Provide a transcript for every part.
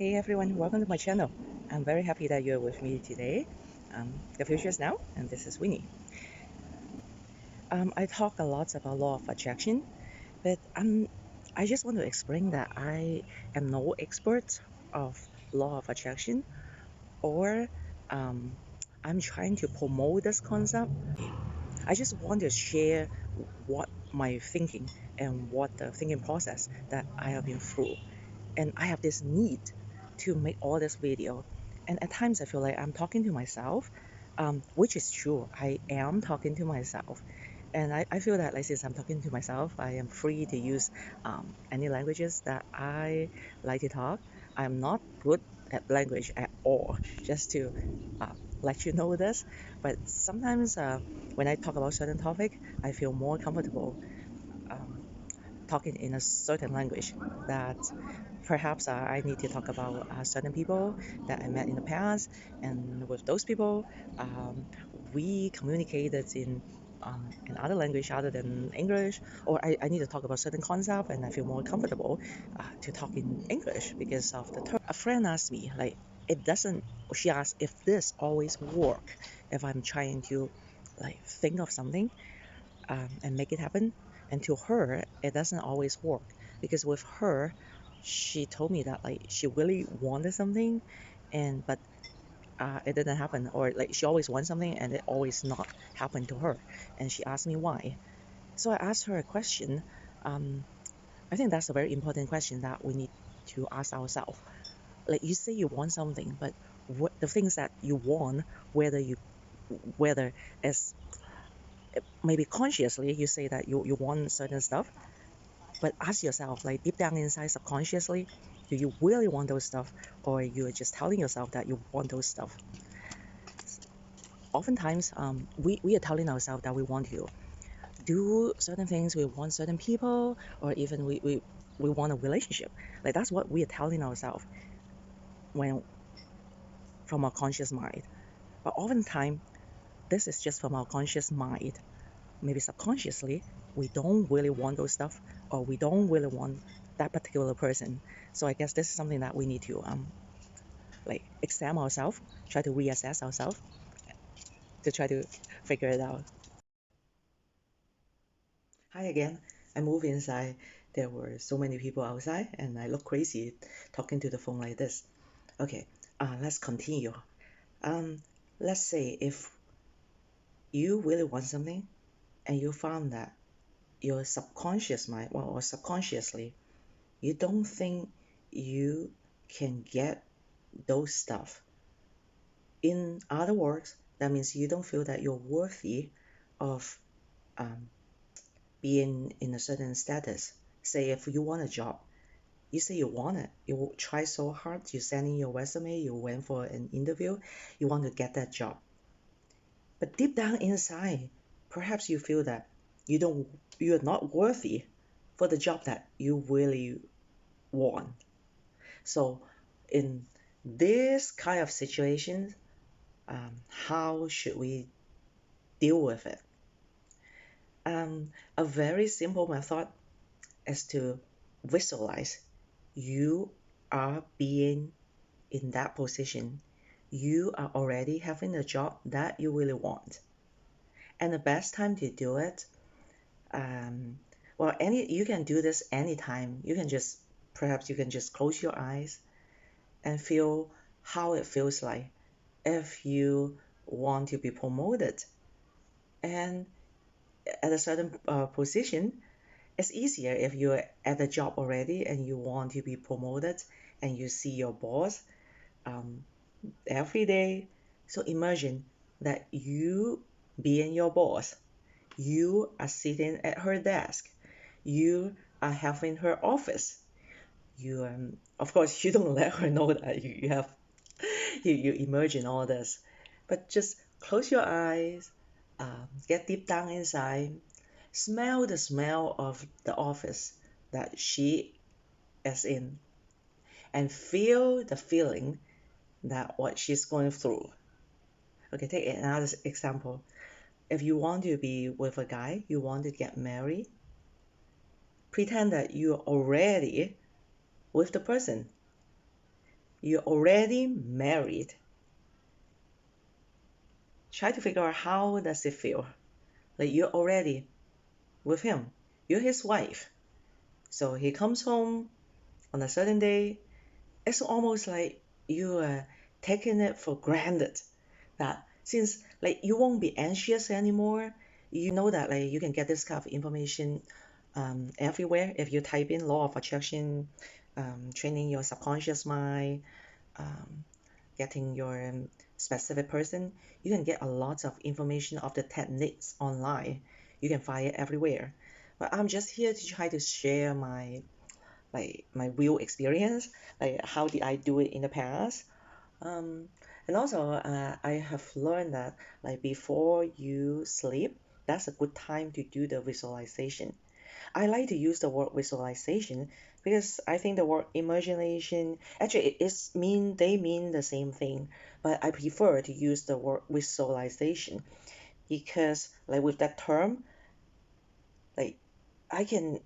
Hey everyone, welcome to my channel. I'm very happy that you're with me today. The future is now, and this is Winnie. I talk a lot about law of attraction, but I just want to explain that I am no expert of law of attraction, or um, I'm trying to promote this concept. I just want to share what my thinking and what the thinking process that I have been through. And I have this need to make all this video. And at times I feel like I'm talking to myself, which is true. I am talking to myself. And I feel that like since I'm talking to myself, I am free to use any languages that I like to talk. I'm not good at language at all, just to uh, let you know this. But sometimes when I talk about certain topic, I feel more comfortable um, talking in a certain language that perhaps I need to talk about certain people that I met in the past, and with those people, um, we communicated in other language other than English, or I need to talk about certain concept, and I feel more comfortable to talk in English because of the term. A friend asked me, like, it doesn't. She asked if this always work if I'm trying to like think of something and make it happen. And to her, it doesn't always work because with her, she told me that like she really wanted something, and but it didn't happen, or like she always wants something and it always not happened to her. And she asked me why. So I asked her a question. Um, I think that's a very important question that we need to ask ourselves. Like you say you want something, but what the things that you want, whether you whether it's maybe consciously you say that you want certain stuff. But ask yourself, like deep down inside subconsciously, do you really want those stuff, or you're just telling yourself that you want those stuff? Oftentimes, we are telling ourselves that we want to do certain things, we want certain people, or even we want a relationship. Like that's what we are telling ourselves when from our conscious mind. But oftentimes, this is just from our conscious mind. Maybe subconsciously, we don't really want those stuff, or we don't really want that particular person. So I guess this is something that we need to like examine ourselves, try to reassess ourselves to try to figure it out. Hi again. I moved inside. There were so many people outside, and I look crazy talking to the phone like this. Okay, let's continue. Um, let's say if you really want something and you found that your subconscious mind, well, or subconsciously, you don't think you can get those stuff. In other words, that means you don't feel that you're worthy of um, being in a certain status. Say if you want a job, you say you want it, you try so hard, you send in your resume, you went for an interview, you want to get that job. But deep down inside, perhaps you feel that you're not worthy for the job that you really want. So in this kind of situation, how should we deal with it? A very simple method is to visualize you are being in that position. You are already having a job that you really want. And the best time to do it, um, well, you can do this anytime. You can just perhaps you can just close your eyes and feel how it feels like if you want to be promoted. And at a certain position, it's easier if you're at the job already and you want to be promoted and you see your boss um, every day. So imagine that you being your boss, you are sitting at her desk, you are having her office. You of course you don't let her know that you have you imagine all this, but just close your eyes, get deep down inside, smell the smell of the office that she is in, and feel the feeling that what she's going through. Okay, take another example. If you want to be with a guy, you want to get married, pretend that you're already with the person. you're already married. Try to figure out how does it feel. Like you're already with him. You're his wife. So he comes home on a certain day. It's almost like you are taking it for granted that since like you won't be anxious anymore, you know that like you can get this kind of information everywhere if you type in law of attraction, training your subconscious mind, um, getting your specific person, you can get a lot of information of the techniques online. You can find it everywhere. But I'm just here to try to share my real experience, like how did I do it in the past. Um, and also, I have learned that like before you sleep, that's a good time to do the visualization. I like to use the word visualization because I think the word imagination actually it is mean they mean the same thing, but I prefer to use the word visualization because like with that term, like I can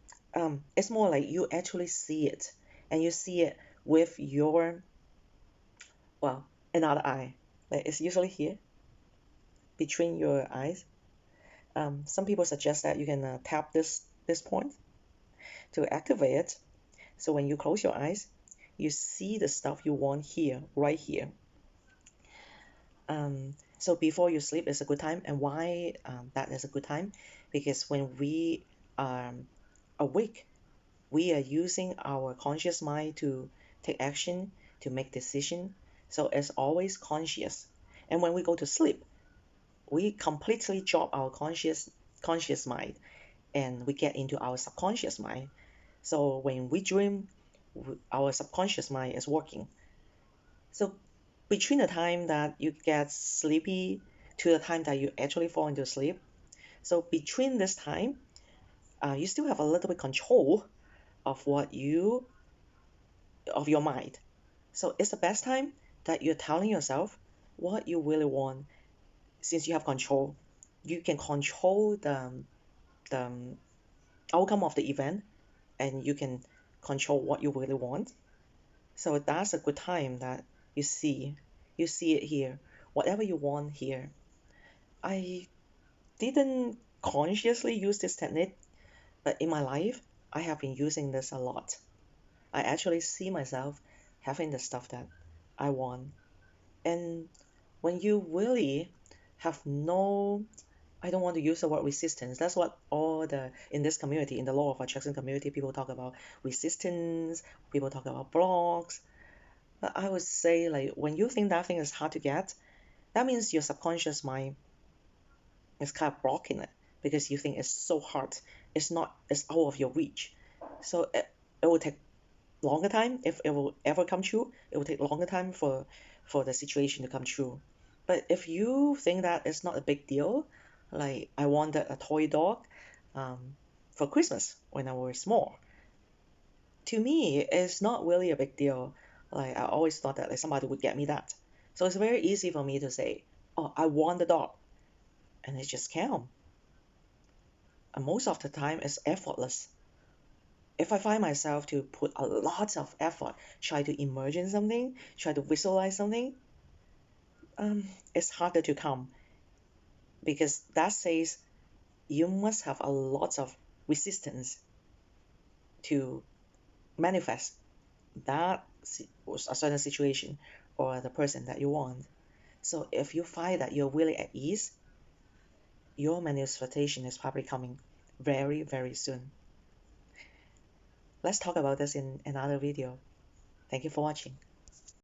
it's more like you actually see it and you see it with your well another eye. Like it's usually here between your eyes. Some people suggest that you can tap this point to activate it. So when you close your eyes, you see the stuff you want here, right here. So before you sleep is a good time. And why that is a good time? Because when we are awake, we are using our conscious mind to take action, to make decision. So it's always conscious. And when we go to sleep, we completely drop our conscious mind and we get into our subconscious mind. So when we dream, our subconscious mind is working. So between the time that you get sleepy to the time that you actually fall into sleep, so between this time, you still have a little bit control of what you of your mind. So it's the best time that you're telling yourself what you really want. Since you have control, you can control the outcome of the event, and you can control what you really want. So that's a good time that you see you see it here. Whatever you want here. I didn't consciously use this technique, but in my life, I have been using this a lot. I actually see myself having the stuff that I want. And when you really have no, I don't want to use the word resistance. That's what all the, in this community, in the law of attraction community, people talk about resistance, people talk about blocks. But I would say, like, when you think that thing is hard to get, that means your subconscious mind is kind of blocking it because you think it's so hard. It's not, it's out of your reach. So it will take longer time if it will ever come true. It will take longer time for the situation to come true. But if you think that it's not a big deal, like I wanted a toy dog um, for Christmas when I was small, to me it's not really a big deal. Like I always thought that like somebody would get me that. So it's very easy for me to say, oh, I want the dog, and it just came. And most of the time it's effortless. If I find myself to put a lot of effort, try to imagine something, try to visualize something, it's harder to come because that says you must have a lot of resistance to manifest that a certain situation or the person that you want. So if you find that you're really at ease, your manifestation is probably coming very, very soon. Let's talk about this in another video. Thank you for watching.